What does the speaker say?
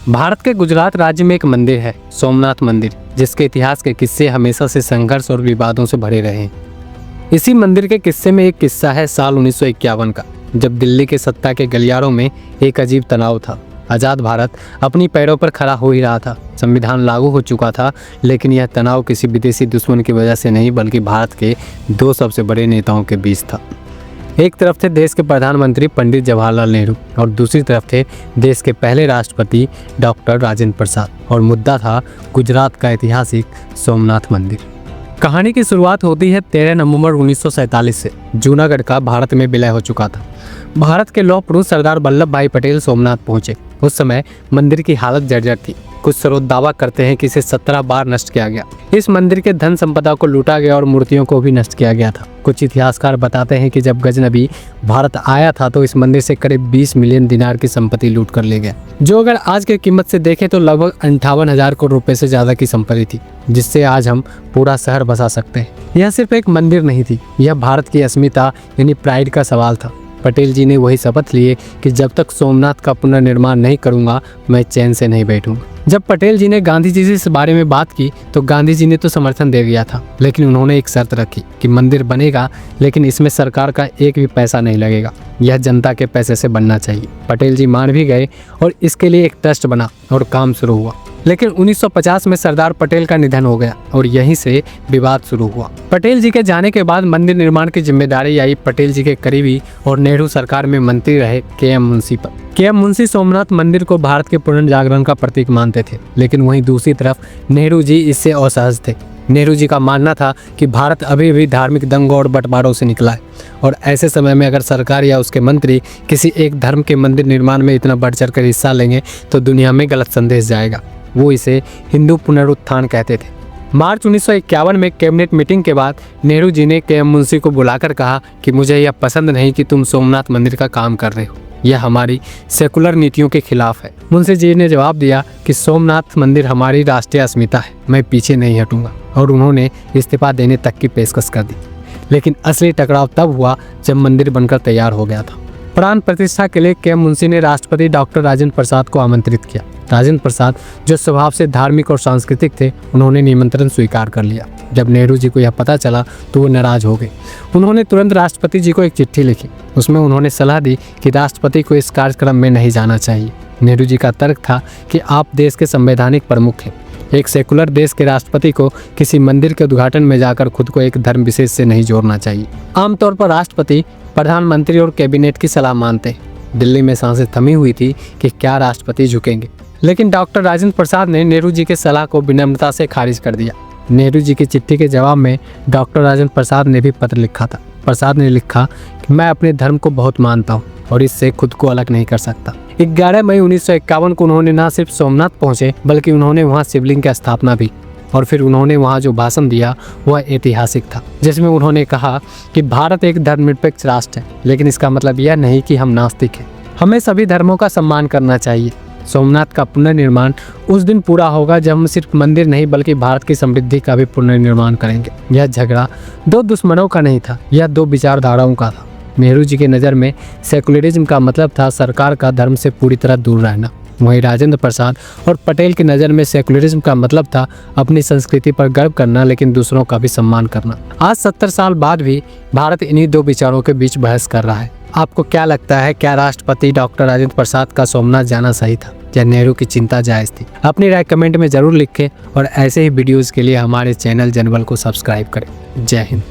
भारत के गुजरात राज्य में एक मंदिर है, सोमनाथ मंदिर, जिसके इतिहास के किस्से हमेशा से संघर्ष और विवादों से भरे रहे हैं। इसी मंदिर के किस्से में एक किस्सा है साल 1951 का, जब दिल्ली के सत्ता के गलियारों में एक अजीब तनाव था। आज़ाद भारत अपनी पैरों पर खड़ा हो ही रहा था, संविधान लागू हो चुका था, लेकिन यह तनाव किसी विदेशी दुश्मन की वजह से नहीं, बल्कि भारत के दो सबसे बड़े नेताओं के बीच था। एक तरफ थे देश के प्रधानमंत्री पंडित जवाहरलाल नेहरू और दूसरी तरफ थे देश के पहले राष्ट्रपति डॉक्टर राजेंद्र प्रसाद, और मुद्दा था गुजरात का ऐतिहासिक सोमनाथ मंदिर। कहानी की शुरुआत होती है 13 नवंबर 1947 से। जूनागढ़ का भारत में विलय हो चुका था। भारत के लौह पुरुष सरदार वल्लभ भाई पटेल सोमनाथ पहुंचे। उस समय मंदिर की हालत जर्जर थी। कुछ स्रोत दावा करते हैं कि इसे 17 बार नष्ट किया गया। इस मंदिर के धन संपदा को लूटा गया और मूर्तियों को भी नष्ट किया गया था। कुछ इतिहासकार बताते हैं कि जब गजनबी भारत आया था तो इस मंदिर से करीब 20 मिलियन दिनार की संपत्ति लूट कर ले गया, जो अगर आज की कीमत से देखें तो लगभग 58,000 करोड़ रुपए से ज्यादा की संपत्ति थी, जिससे आज हम पूरा शहर बसा सकते हैं। यह सिर्फ एक मंदिर नहीं थी, यह भारत की अस्मिता यानी प्राइड का सवाल था। पटेल जी ने वही शपथ लिए कि जब तक सोमनाथ का पुनर्निर्माण नहीं करूंगा, मैं चैन से नहीं बैठूंगा। जब पटेल जी ने गांधी जी से इस बारे में बात की तो गांधी जी ने तो समर्थन दे दिया था, लेकिन उन्होंने एक शर्त रखी कि मंदिर बनेगा, लेकिन इसमें सरकार का एक भी पैसा नहीं लगेगा, यह जनता के पैसे से बनना चाहिए। पटेल जी मान भी गए और इसके लिए एक ट्रस्ट बना और काम शुरू हुआ। लेकिन 1950 में सरदार पटेल का निधन हो गया और यहीं से विवाद शुरू हुआ। पटेल जी के जाने के बाद मंदिर निर्माण की जिम्मेदारी आई पटेल जी के करीबी और नेहरू सरकार में मंत्री रहे के.एम. मुंशी पर। के.एम. मुंशी सोमनाथ मंदिर को भारत के पुनर्जागरण का प्रतीक मानते थे, लेकिन वहीं दूसरी तरफ नेहरू जी इससे असहज थे। नेहरू जी का मानना था कि भारत अभी भी धार्मिक दंगों और बंटवारों से निकला है, और ऐसे समय में अगर सरकार या उसके मंत्री किसी एक धर्म के मंदिर निर्माण में इतना बढ़ चढ़ कर हिस्सा लेंगे तो दुनिया में गलत संदेश जाएगा। वो इसे हिंदू पुनरुत्थान कहते थे। मार्च 1951 में कैबिनेट मीटिंग के बाद नेहरू जी ने के.एम. मुंशी को बुलाकर कहा कि मुझे यह पसंद नहीं कि तुम सोमनाथ मंदिर का काम कर रहे हो, यह हमारी सेकुलर नीतियों के खिलाफ है। मुंशी जी ने जवाब दिया कि सोमनाथ मंदिर हमारी राष्ट्रीय अस्मिता है, मैं पीछे नहीं हटूंगा, और उन्होंने इस्तीफा देने तक की पेशकश कर दी। लेकिन असली टकराव तब हुआ जब मंदिर बनकर तैयार हो गया था। प्राण प्रतिष्ठा के लिए के.एम. मुंशी ने राष्ट्रपति डॉक्टर राजेंद्र प्रसाद को आमंत्रित किया। राजेंद्र प्रसाद, जो स्वभाव से धार्मिक और सांस्कृतिक थे, उन्होंने निमंत्रण स्वीकार कर लिया। जब नेहरू जी को यह पता चला तो वो नाराज हो गए। उन्होंने तुरंत राष्ट्रपति जी को एक चिट्ठी लिखी। उसमें उन्होंने सलाह दी कि राष्ट्रपति को इस कार्यक्रम में नहीं जाना चाहिए। नेहरू जी का तर्क था कि आप देश के संवैधानिक प्रमुख हैं। एक सेकुलर देश के राष्ट्रपति को किसी मंदिर के उद्घाटन में जाकर खुद को एक धर्म विशेष से नहीं जोड़ना चाहिए। आमतौर पर राष्ट्रपति प्रधानमंत्री और कैबिनेट की सलाह मानते हैं। दिल्ली में सांसें थमी हुई थी कि क्या राष्ट्रपति झुकेंगे, लेकिन डॉक्टर राजेंद्र प्रसाद ने नेहरू जी के सलाह को विनम्रता से खारिज कर दिया। नेहरू जी की चिट्ठी के जवाब में डॉक्टर राजेंद्र प्रसाद ने भी पत्र लिखा था। प्रसाद ने लिखा कि मैं अपने धर्म को बहुत मानता हूँ और इससे खुद को अलग नहीं कर सकता। 11 मई 1951 को उन्होंने न सिर्फ सोमनाथ पहुंचे, बल्कि उन्होंने वहां शिवलिंग की स्थापना भी, और फिर उन्होंने वहां जो भाषण दिया वह ऐतिहासिक था, जिसमें उन्होंने कहा कि भारत एक धर्मनिरपेक्ष राष्ट्र है, लेकिन इसका मतलब यह नहीं कि हम नास्तिक हैं। हमें सभी धर्मों का सम्मान करना चाहिए। सोमनाथ का पुनर्निर्माण उस दिन पूरा होगा जब हम सिर्फ मंदिर नहीं बल्कि भारत की समृद्धि का भी पुनर्निर्माण करेंगे। यह झगड़ा दो दुश्मनों का नहीं था, यह दो विचारधाराओं का था। नेहरू जी की नज़र में सेकुलरिज्म का मतलब था सरकार का धर्म से पूरी तरह दूर रहना। वहीं राजेंद्र प्रसाद और पटेल की नज़र में सेकुलरिज्म का मतलब था अपनी संस्कृति पर गर्व करना, लेकिन दूसरों का भी सम्मान करना। आज 70 साल बाद भी भारत इन्हीं दो विचारों के बीच बहस कर रहा है। आपको क्या लगता है, क्या राष्ट्रपति डॉक्टर राजेंद्र प्रसाद का सोमनाथ जाना सही था या नेहरू की चिंता जायज़ थी? अपनी राय कमेंट में ज़रूर लिखें और ऐसे ही वीडियोज़ के लिए हमारे चैनल जनबल को सब्सक्राइब करें। जय हिंद।